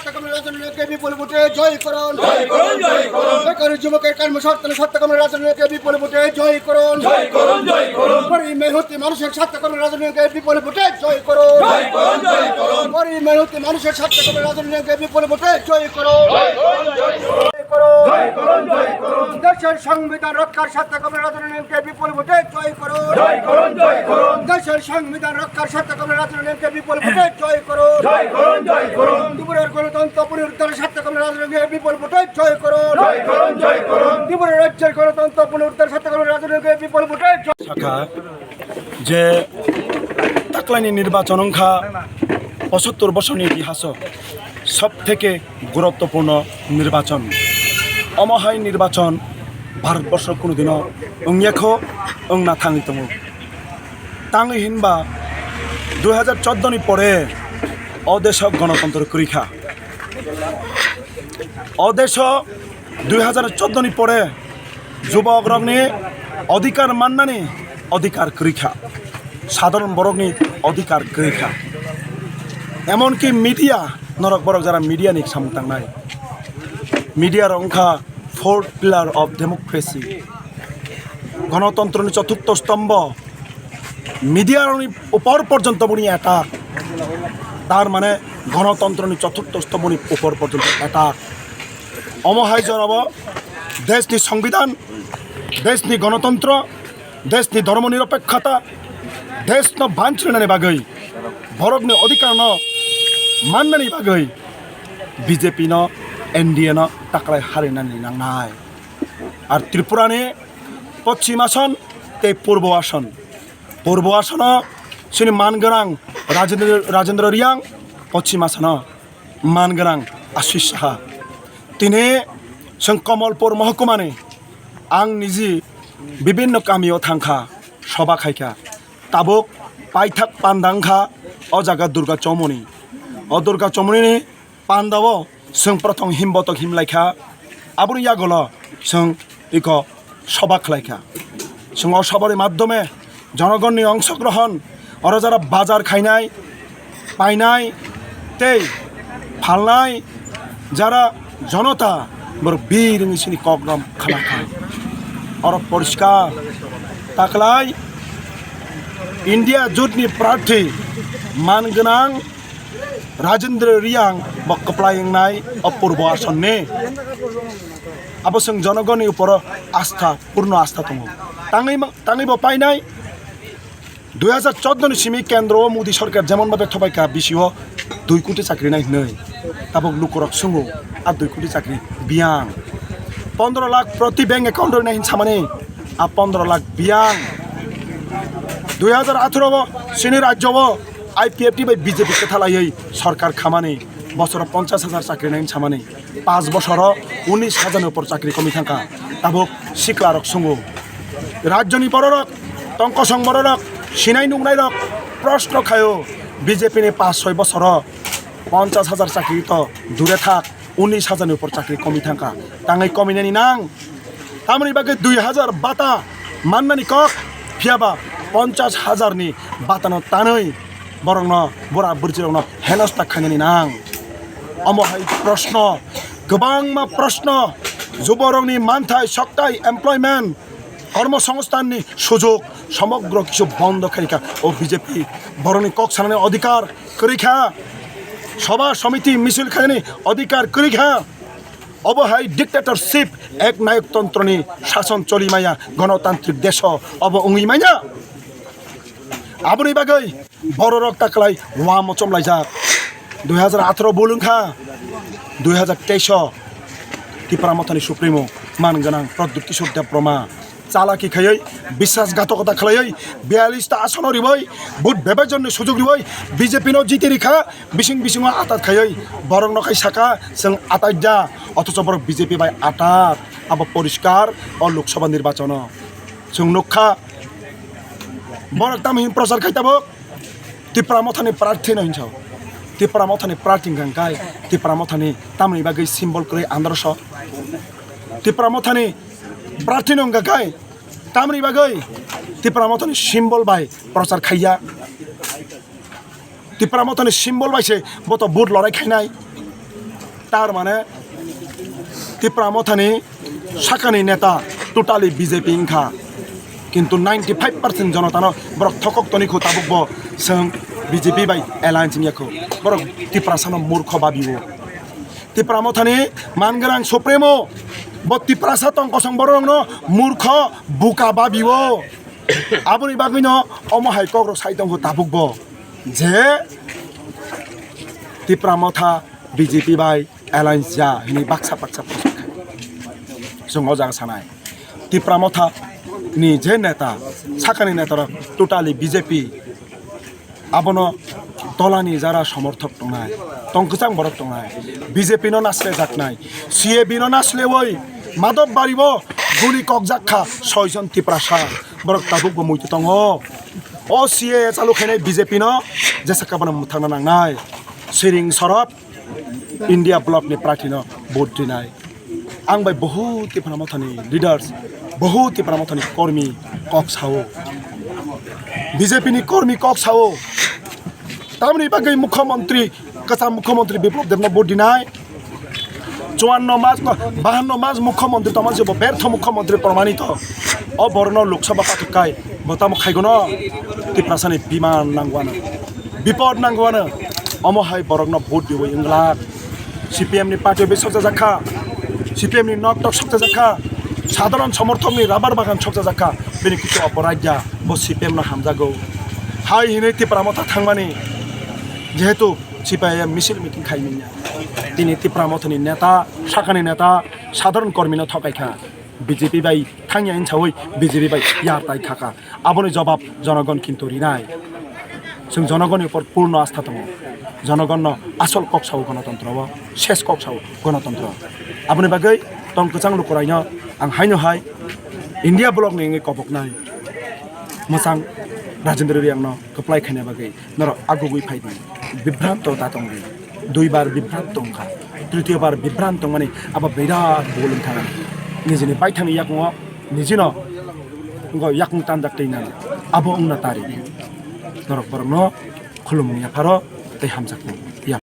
সত্যকামের রাজনীতিকে বিপুল ভোটে জয় করুন, জয় করুন, জয় করুন। বেকারি যুবকের কর্মসংস্থানে সত্যকামের রাজনীতিকে বিপুল ভোটে জয় করুন, জয় করুন, জয় করুন। গরিব মেহনতি মানুষের সত্যকামের রাজনীতিকে বিপুল ভোটে জয় করুন, জয় করুন, জয় করুন। গরিব মেহনতি মানুষের সত্যকামের রাজনীতিকে বিপুল ভোটে জয় করুন, জয় করুন, জয় করুন, জয় করুন, জয় করুন। দেশের সংবিধান রক্ষার সত্যকামের রাজনীতিকে বিপুল ভোটে জয় করুন, জয় করুন, জয় করুন। দেশের সংবিধান রক্ষার সত্যকামের রাজনীতিকে বিপুল ভোটে জয় করুন, জয় করুন, জয় করুন। ত্রিপুরার গণতন্ত্র পুনরুদ্ধারের সত্যকামের রাজনীতিকে বিপুল ভোটে জয় করুন, জয় করুন, জয় করুন। ত্রিপুরা রাজ্যের গণতন্ত্র পুনরুদ্ধারের সত্যকামের রাজনীতিকে বিপুল ভোটে শাখা যে তাকলানি নির্বাচন অংখা ৭৫ বছরনি ইতিহাস সব থেকে গুরুত্বপূর্ণ নির্বাচন অমহাই নির্বাচন ভারতবর্ষ কোনোদিনও অংয়াখো না থাঙি দङ তাङै हिनबा 2014 পরে অদেশ গণতন্ত্র পরীক্ষা অদেশ 2014 পরে যুবক রগনি অধিকার মাননানি অধিকার পরীক্ষা সাধারণ বরগনি অধিকার পরীক্ষা এমনকি মিডিয়া নরক বরক যারা মিডিয়া নিক সামতাंनाय মিডিয়ার অংখা ফোর্থ পিলার অফ ডেমোক্রেসি গণতন্ত্রের চতুর্থ স্তম্ভ মিডিয়ার উপর পর্যন্ত বুনি অ্যাটাক তার মানে গণতন্ত্রের চতুর্থ স্তম্ভনি উপর পর্যন্ত অ্যাটাক অমহাই জনাব দেশনি সংবিধান দেশনি গণতন্ত্র দেশনি ধর্মনিরপেক্ষতা দেশन बांचनानि बागै भरतनि अधिकार न माननानि बागै बीजेपी न एनडीए न ताकलाय हारिनानि नांनाय आर त्रिपुरानि पश्चिम आसन ते पूर्व आसन सिनि मानगोनां राजेंद्र रियां पश्चिम आसन मानगोनां आशिष साहा तिनि जों कमलपुर महकुमानि आं निजि विभिन्न गामियाव थांखा सभा खायखा ताबुक पाइथाक पान्दांखा अ जागा दुर्गा चौमुनि अ दुर्गा चौमुनि पान्दाव जों प्रथम हिमबतक हिमलायखा आबुनि यागल जों इको सभा खालायखा जों अ सभानि माध्यमे जनगणनि अंशग्रहण और जारा बाजार खायनाय पायनाय ते फालनाय जारा जनता बर बीरनि सिनि कग्राम खालाखा और परिष्कार ताकलाय इंडिया जुटनि प्रार्थी मानगोनां राजेंद्र रियां बक्कप्लायनाय अपूर्व आसननि अब जों जनगणनि उपर आस्था पूर्ण आस्था दङ ताङैबो पायनाय 2014 सिमी केन्द्र मोदी सरकार जेमन भावे थबायखा बिसिव 2 कोटी चाकरि नाय नै ताबक लुकरक सुङो आ 2 कोटी चाकरि बियां 15 लाख प्रति बैंक अकाउंट नाय सामाने आ 15 लाख बियां 2018 सिनि राज्यव आईपीएफटी बाय बीजेपी कथालायै सरकार खामानि बছर 50,000 चाकरि नाय सामाने 5 बছर 19,000 ऊपर चाकरि कमी थांखा ताबक सिक्लारक सुङो राज्यनि पररक टंक संबररक सिनाय नुंनाय रक प्रश्न खायो बीजेपी ने 5-6 बছर 50,000 चाकरि तो दूरे थाक 19,000 ऊपर चाकरि कमी थांखा ताङै कमिनानि नां तामनि बागै 2,000 बाता माननानि कक फियाबा 50,000 नि बातानो तानै बरंन बरा बुरजिरंन हेनस्था खायनानि नां अमहाय प्रश्न गोबांमा प्रश्न जुबरंनि मानथाय सक्ताय एमप्लयमेन्ट कर्मसंस्थाननि सुযোগ समग्र किछु बंद खारिखा और बीजेपी बरंनि कक सानानि अधिकार करिखा सभा समिति मिছিল खायनानि अधिकार करिखा अबहाय डिक्टेटरशिप एक नायकतंत्रनि शासन चलिमाया गणतांत्रिक देश अब उङिमाया आबुनि बागै बर' रक ताकलाय वाम चमलायजाक 2018 बुलुंखा 2023 त्रिपुरा मथानि सुप्रिमो मानगोनां प्रद्युत किशोर देब्रमा चालाकी खायै विश्वासघातकता खालायै 42टा आसन रिबै भोट बेबायजननि सुजुग रिबै बीजेपी नो जिते रिखा बिसिं आतात खायै बरं नखाय साका जों आतायजा अथच बर बीजेपी बाय आतात अब परिष्कार और लोकसभा निर्वाचन जों नुखा बरक तामहिन प्रचार खायताबो त्रिपुरा मथानि प्रार्थी नहिन्छौ त्रिपुरा मथानि प्रार्थी गांखाय त्रिपुरा मथानि तामनि बागै सिम्बल करै आन्दर्श त्रिपुरा मथानि प्रार्थी नंगाखाय तामनि बागै त्रिपुरा मथानि सिम्बल बाय प्रचार खाया त्रिपुरा मथानि सिम्बल बायसे बत बुट लड़ाई खायनाय তার মানে ত্রিপুরা মথানি শাখানি নেতা টোটালি বিজেপি ইংখা কিন্তু 95% জনতানো বরক থকক তনিখো তাবুকব जों বিজেপি বাই এলায়েন্স নিয়াখো বরক ত্রিপুরা সানো মূর্খ বাবিও ত্রিপুরা মথানি মানগরাং সুপ্রেমো ত্রিপুরা সাতং কসং বরংনো মূর্খ বুকা বাবিও আবনি বাগিনো অমহাই কগ্র সাইতংখো তাবুকব যে ত্রিপুরা মথা বিজেপি বাই এলায়েন্স যা হিনি বাক্সা जों अजा सानाय ত্রিপুরা মথা नि जे नेता साखानि नेतारा टोटाली बिजेपि आबनो दलानि जारा समर्थक दंनाय तंकसां बरक दंनाय बिजेपि नो नासले जाकनाय सीएबि नो नासले वय माधव बारिबो गुली ककजाखा 6 जन त्रिपुरा सा बरक ताबुक मुइति दङ ओ सीए चालु खायनाय बिजेपि नो जेसाकाबनो मुथांना नांनाय सिरिं सरब इंडिया ब्लक नि प्रार्थी नो भोट दिनाय आं बाय बहुत त्रिपुरा मथानि लिडार्स बहुत त्रिपुरा मथानि कर्मी कक सावो बीजेपी नि कर्मी कक सावो तामनि बागै मुख्यमंत्री कसा मुख्यमंत्री विप्लव देवनो भोट दिनाय 52 मास मुख्यमंत्री तमा जेबो व्यर्थ मुख्यमंत्री प्रमाणित अबर्ण लोकसभा पाथकाय बताम खायगनो त्रिपुरा सानि बिमान नांगवानो विपद नांगवानो अमहाय बरगनो भोट दिवो इंगला सीपीएम नि पार्टी बेसजा जाखा सीपीएम नि नकटक सकजा जाखा साधारण समर्थक नि राबार बागान सकजा जाखा बेनि किछु अपराध बो सीपीएम न हामजागौ हाय हिनै त्रिपुरा मथा थांमानि जेहेतु सीपीएम मिसिल मिटिं खायमिया दिनै त्रिपुरा मथानि नेता शाखानि नेता साधारण कर्मी न थकायखा बीजेपी बाय थांया इनसावै बीजेपी बाय यारताय थाखा आबनि जवाब जनगण किन्तु रिनाय जों जनगणनि उपर पूर्ण आस्था दङ जनगण आसल कक्साव गणतन्त्र शेष कक्साव गणतन्त्र आबनि बागै तंकचां लुकरायनो आं हायनो हाय इंडिया ब्लक नि कबकनाय मोजां राजेंद्र रियांनो कप्लाय खायनाय बागै नर आगुगै फायदि बिभ्रांत दातंगै दुई बार बिभ्रांत दंखा तृतीय बार बिभ्रांत माने आबा बिराद बोलुं थाङा निजेनि बायथानि याकुङ निजिनो याकुं तानजाक्तैना आबो उन्ना तारि नरक बरनो खुलुमनिया फारो तै हामजाकु